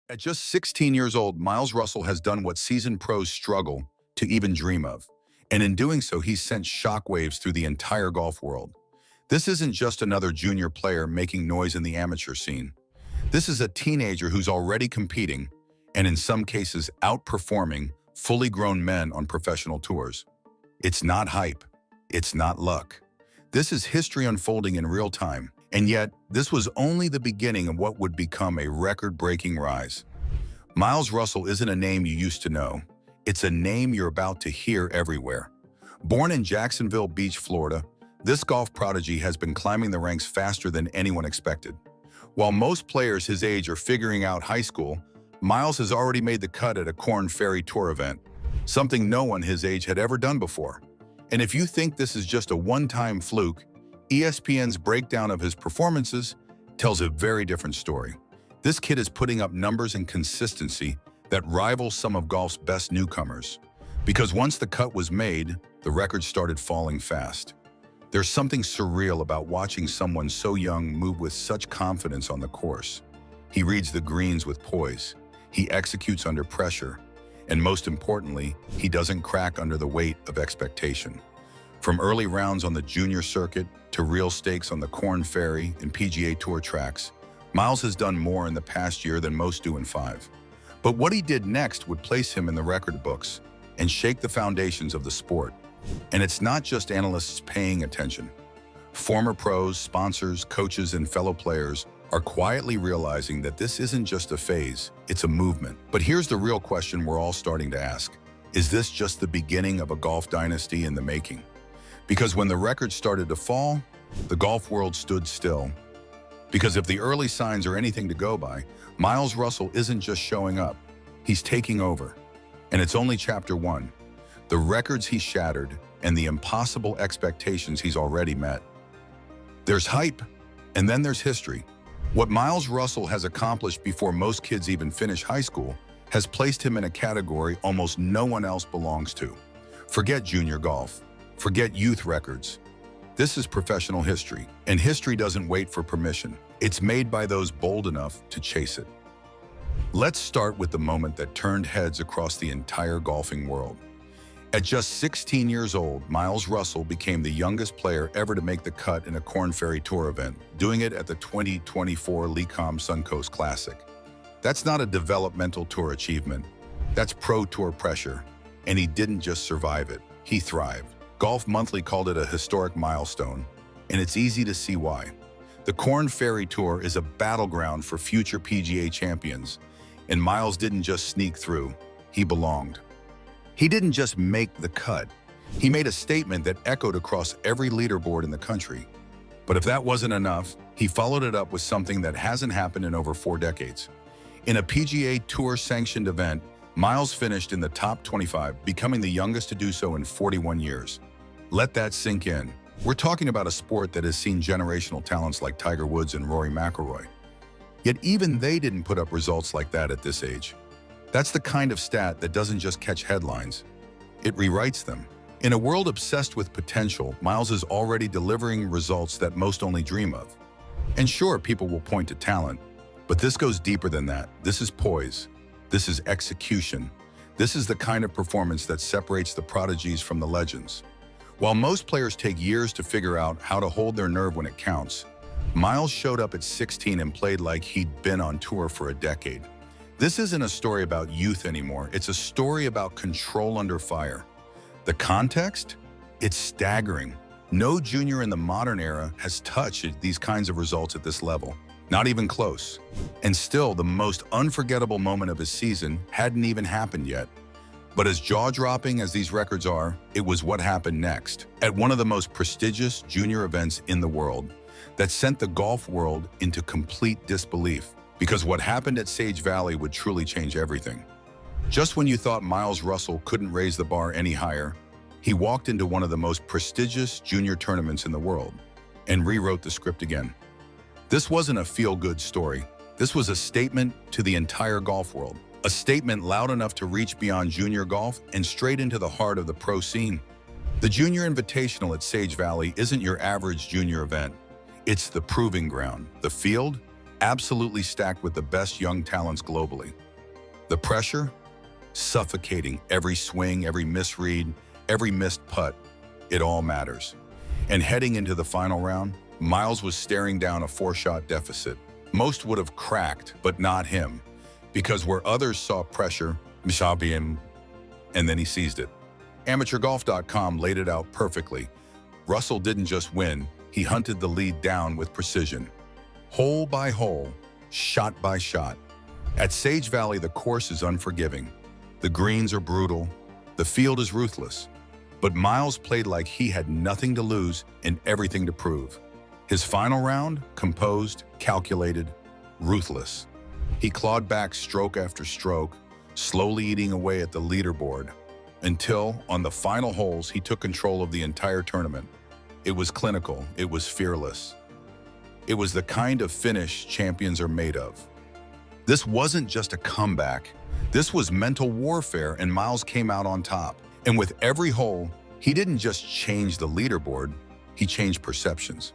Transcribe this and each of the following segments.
At just 16 years old, Miles Russell has done what seasoned pros struggle to even dream of. And in doing so, he's sent shockwaves through the entire golf world. This isn't just another junior player making noise in the amateur scene. This is a teenager who's already competing, and in some cases outperforming, fully grown men on professional tours. It's not hype. It's not luck. This is history unfolding in real time. And yet, this was only the beginning of what would become a record-breaking rise. Miles Russell isn't a name you used to know. It's a name you're about to hear everywhere. Born in Jacksonville Beach, Florida, this golf prodigy has been climbing the ranks faster than anyone expected. While most players his age are figuring out high school, Miles has already made the cut at a Korn Ferry Tour event, something no one his age had ever done before. And if you think this is just a one-time fluke, ESPN's breakdown of his performances tells a very different story. This kid is putting up numbers and consistency that rival some of golf's best newcomers. Because once the cut was made, the records started falling fast. There's something surreal about watching someone so young move with such confidence on the course. He reads the greens with poise. He executes under pressure. And most importantly, he doesn't crack under the weight of expectation. From early rounds on the junior circuit to real stakes on the Korn Ferry and PGA Tour tracks, Miles has done more in the past year than most do in 5. But what he did next would place him in the record books and shake the foundations of the sport. And it's not just analysts paying attention. Former pros, sponsors, coaches, and fellow players are quietly realizing that this isn't just a phase, it's a movement. But here's the real question we're all starting to ask. Is this just the beginning of a golf dynasty in the making? Because when the records started to fall, the golf world stood still. Because if the early signs are anything to go by, Miles Russell isn't just showing up, he's taking over. And it's only chapter 1. The records he shattered and the impossible expectations he's already met. There's hype, and then there's history. What Miles Russell has accomplished before most kids even finish high school has placed him in a category almost no one else belongs to. Forget junior golf. Forget youth records. This is professional history, and history doesn't wait for permission. It's made by those bold enough to chase it. Let's start with the moment that turned heads across the entire golfing world. At just 16 years old, Miles Russell became the youngest player ever to make the cut in a Korn Ferry Tour event, doing it at the 2024 Lecom Suncoast Classic. That's not a developmental tour achievement. That's Pro Tour pressure. And he didn't just survive it, he thrived. Golf Monthly called it a historic milestone, and it's easy to see why. The Korn Ferry Tour is a battleground for future PGA champions, and Miles didn't just sneak through, he belonged. He didn't just make the cut, he made a statement that echoed across every leaderboard in the country. But if that wasn't enough, he followed it up with something that hasn't happened in over 4 decades. In a PGA Tour-sanctioned event, Miles finished in the top 25, becoming the youngest to do so in 41 years. Let that sink in. We're talking about a sport that has seen generational talents like Tiger Woods and Rory McIlroy. Yet even they didn't put up results like that at this age. That's the kind of stat that doesn't just catch headlines, it rewrites them. In a world obsessed with potential, Miles is already delivering results that most only dream of. And sure, people will point to talent, but this goes deeper than that. This is poise. This is execution. This is the kind of performance that separates the prodigies from the legends. While most players take years to figure out how to hold their nerve when it counts, Miles showed up at 16 and played like he'd been on tour for a decade. This isn't a story about youth anymore. It's a story about control under fire. The context? It's staggering. No junior in the modern era has touched these kinds of results at this level. Not even close. And still, the most unforgettable moment of his season hadn't even happened yet. But as jaw-dropping as these records are, it was what happened next, at one of the most prestigious junior events in the world, that sent the golf world into complete disbelief. Because what happened at Sage Valley would truly change everything. Just when you thought Miles Russell couldn't raise the bar any higher, he walked into one of the most prestigious junior tournaments in the world and rewrote the script again. This wasn't a feel-good story. This was a statement to the entire golf world. A statement loud enough to reach beyond junior golf and straight into the heart of the pro scene. The Junior Invitational at Sage Valley isn't your average junior event. It's the proving ground, the field absolutely stacked with the best young talents globally. The pressure? Suffocating. Every swing, every misread, every missed putt, it all matters. And heading into the final round, Miles was staring down a 4-shot deficit. Most would have cracked, but not him, because where others saw pressure, and then he seized it. AmateurGolf.com laid it out perfectly. Russell didn't just win, he hunted the lead down with precision. Hole by hole, shot by shot. At Sage Valley, the course is unforgiving. The greens are brutal, the field is ruthless. But Miles played like he had nothing to lose and everything to prove. His final round, composed, calculated, ruthless. He clawed back stroke after stroke, slowly eating away at the leaderboard, until, on the final holes, he took control of the entire tournament. It was clinical, it was fearless. It was the kind of finish champions are made of. This wasn't just a comeback. This was mental warfare, and Miles came out on top. And with every hole, he didn't just change the leaderboard, he changed perceptions.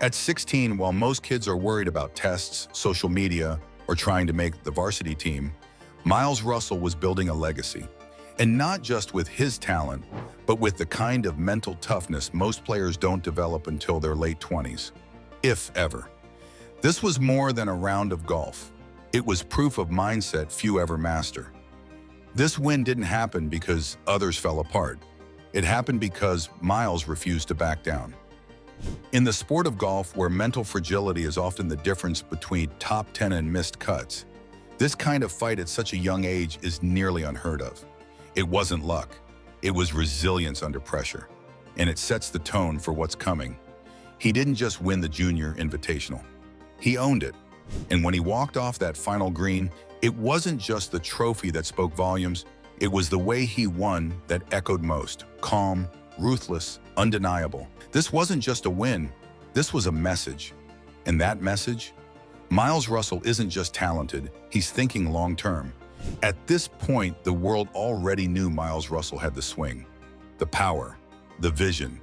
At 16, while most kids are worried about tests, social media, or trying to make the varsity team, Miles Russell was building a legacy. And not just with his talent, but with the kind of mental toughness most players don't develop until their late 20s, if ever. This was more than a round of golf. It was proof of mindset few ever master. This win didn't happen because others fell apart. It happened because Miles refused to back down. In the sport of golf, where mental fragility is often the difference between top 10 and missed cuts, this kind of fight at such a young age is nearly unheard of. It wasn't luck. It was resilience under pressure. And it sets the tone for what's coming. He didn't just win the Junior Invitational. He owned it. And when he walked off that final green, it wasn't just the trophy that spoke volumes, it was the way he won that echoed most. Calm, ruthless, undeniable. This wasn't just a win, this was a message. And that message? Miles Russell isn't just talented, he's thinking long-term. At this point, the world already knew Miles Russell had the swing, the power, the vision.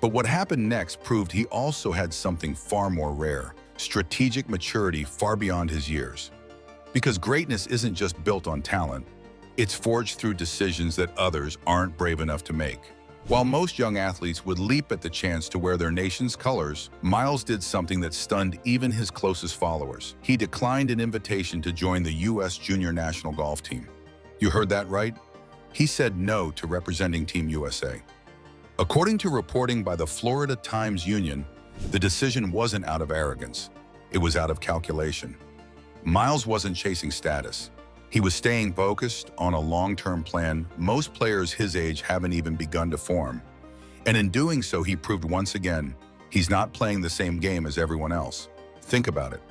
But what happened next proved he also had something far more rare, strategic maturity far beyond his years. Because greatness isn't just built on talent, it's forged through decisions that others aren't brave enough to make. While most young athletes would leap at the chance to wear their nation's colors, Miles did something that stunned even his closest followers. He declined an invitation to join the U.S. Junior National Golf Team. You heard that right? He said no to representing Team USA. According to reporting by the Florida Times-Union, the decision wasn't out of arrogance. It was out of calculation. Miles wasn't chasing status. He was staying focused on a long-term plan most players his age haven't even begun to form. And in doing so, he proved once again, he's not playing the same game as everyone else. Think about it.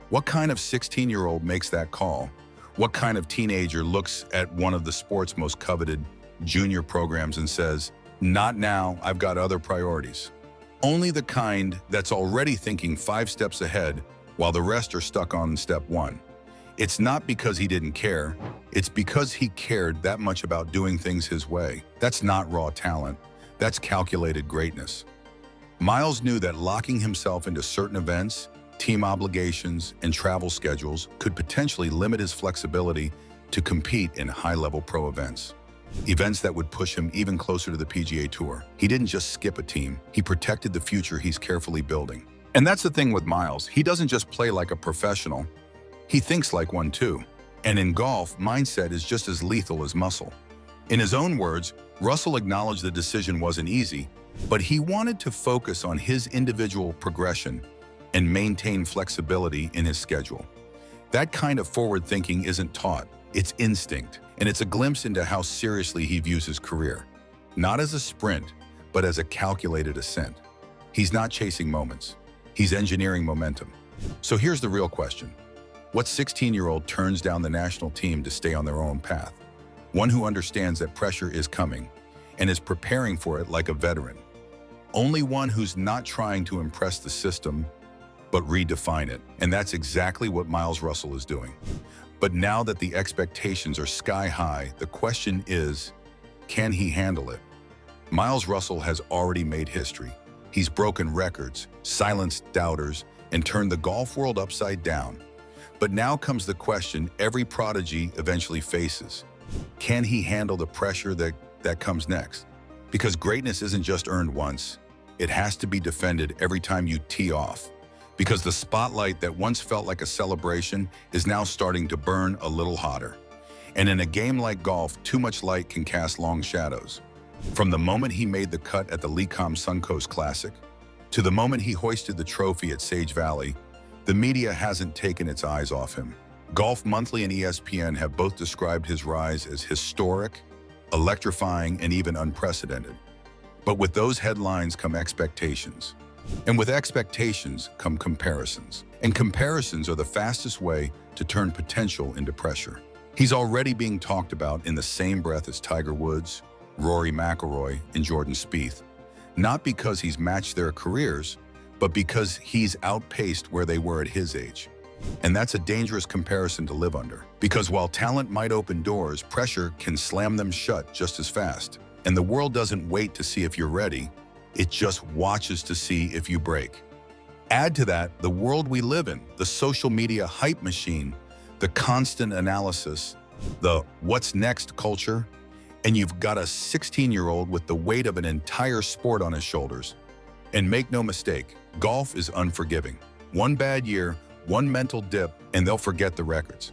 What kind of 16-year-old makes that call? What kind of teenager looks at one of the sport's most coveted junior programs and says, "Not now, I've got other priorities"? Only the kind that's already thinking 5 steps ahead while the rest are stuck on step 1. It's not because he didn't care, it's because he cared that much about doing things his way. That's not raw talent, that's calculated greatness. Miles knew that locking himself into certain events, team obligations, and travel schedules could potentially limit his flexibility to compete in high-level pro events. Events that would push him even closer to the PGA Tour. He didn't just skip a team, he protected the future he's carefully building. And that's the thing with Miles, he doesn't just play like a professional, he thinks like one too. And in golf, mindset is just as lethal as muscle. In his own words, Russell acknowledged the decision wasn't easy, but he wanted to focus on his individual progression and maintain flexibility in his schedule. That kind of forward thinking isn't taught, it's instinct, and it's a glimpse into how seriously he views his career. Not as a sprint, but as a calculated ascent. He's not chasing moments, he's engineering momentum. So here's the real question. What 16-year-old turns down the national team to stay on their own path? One who understands that pressure is coming and is preparing for it like a veteran. Only one who's not trying to impress the system, but redefine it. And that's exactly what Miles Russell is doing. But now that the expectations are sky high, the question is, can he handle it? Miles Russell has already made history. He's broken records, silenced doubters, and turned the golf world upside down. But now comes the question every prodigy eventually faces. Can he handle the pressure that comes next? Because greatness isn't just earned once. It has to be defended every time you tee off. Because the spotlight that once felt like a celebration is now starting to burn a little hotter. And in a game like golf, too much light can cast long shadows. From the moment he made the cut at the Lecom Suncoast Classic, to the moment he hoisted the trophy at Sage Valley, the media hasn't taken its eyes off him. Golf Monthly and ESPN have both described his rise as historic, electrifying, and even unprecedented. But with those headlines come expectations. And with expectations come comparisons. And comparisons are the fastest way to turn potential into pressure. He's already being talked about in the same breath as Tiger Woods, Rory McIlroy, and Jordan Spieth. Not because he's matched their careers, but because he's outpaced where they were at his age. And that's a dangerous comparison to live under. Because while talent might open doors, pressure can slam them shut just as fast. And the world doesn't wait to see if you're ready, it just watches to see if you break. Add to that the world we live in, the social media hype machine, the constant analysis, the what's next culture, and you've got a 16-year-old with the weight of an entire sport on his shoulders. And make no mistake, golf is unforgiving. One bad year, one mental dip, and they'll forget the records.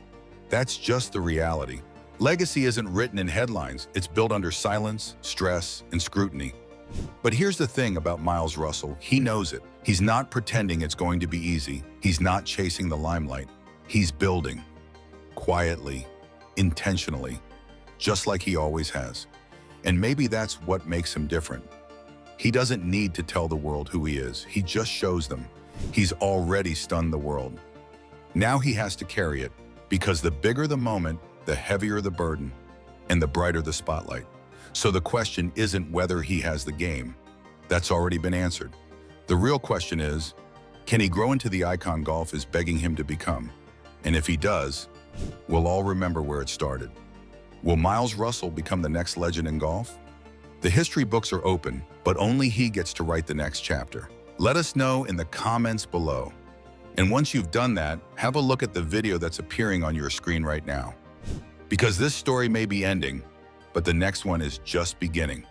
That's just the reality. Legacy isn't written in headlines, it's built under silence, stress, and scrutiny. But here's the thing about MilesRussell, he knows it. He's not pretending it's going to be easy. He's not chasing the limelight. He's building. Quietly, intentionally, just like he always has. And maybe that's what makes him different. He doesn't need to tell the world who he is. He just shows them. He's already stunned the world. Now he has to carry it, because the bigger the moment, the heavier the burden, and the brighter the spotlight. So the question isn't whether he has the game. That's already been answered. The real question is, can he grow into the icon golf is begging him to become? And if he does, we'll all remember where it started. Will MilesRussell become the next legend in golf? The history books are open, but only he gets to write the next chapter. Let us know in the comments below. And once you've done that, have a look at the video that's appearing on your screen right now. Because this story may be ending, but the next one is just beginning.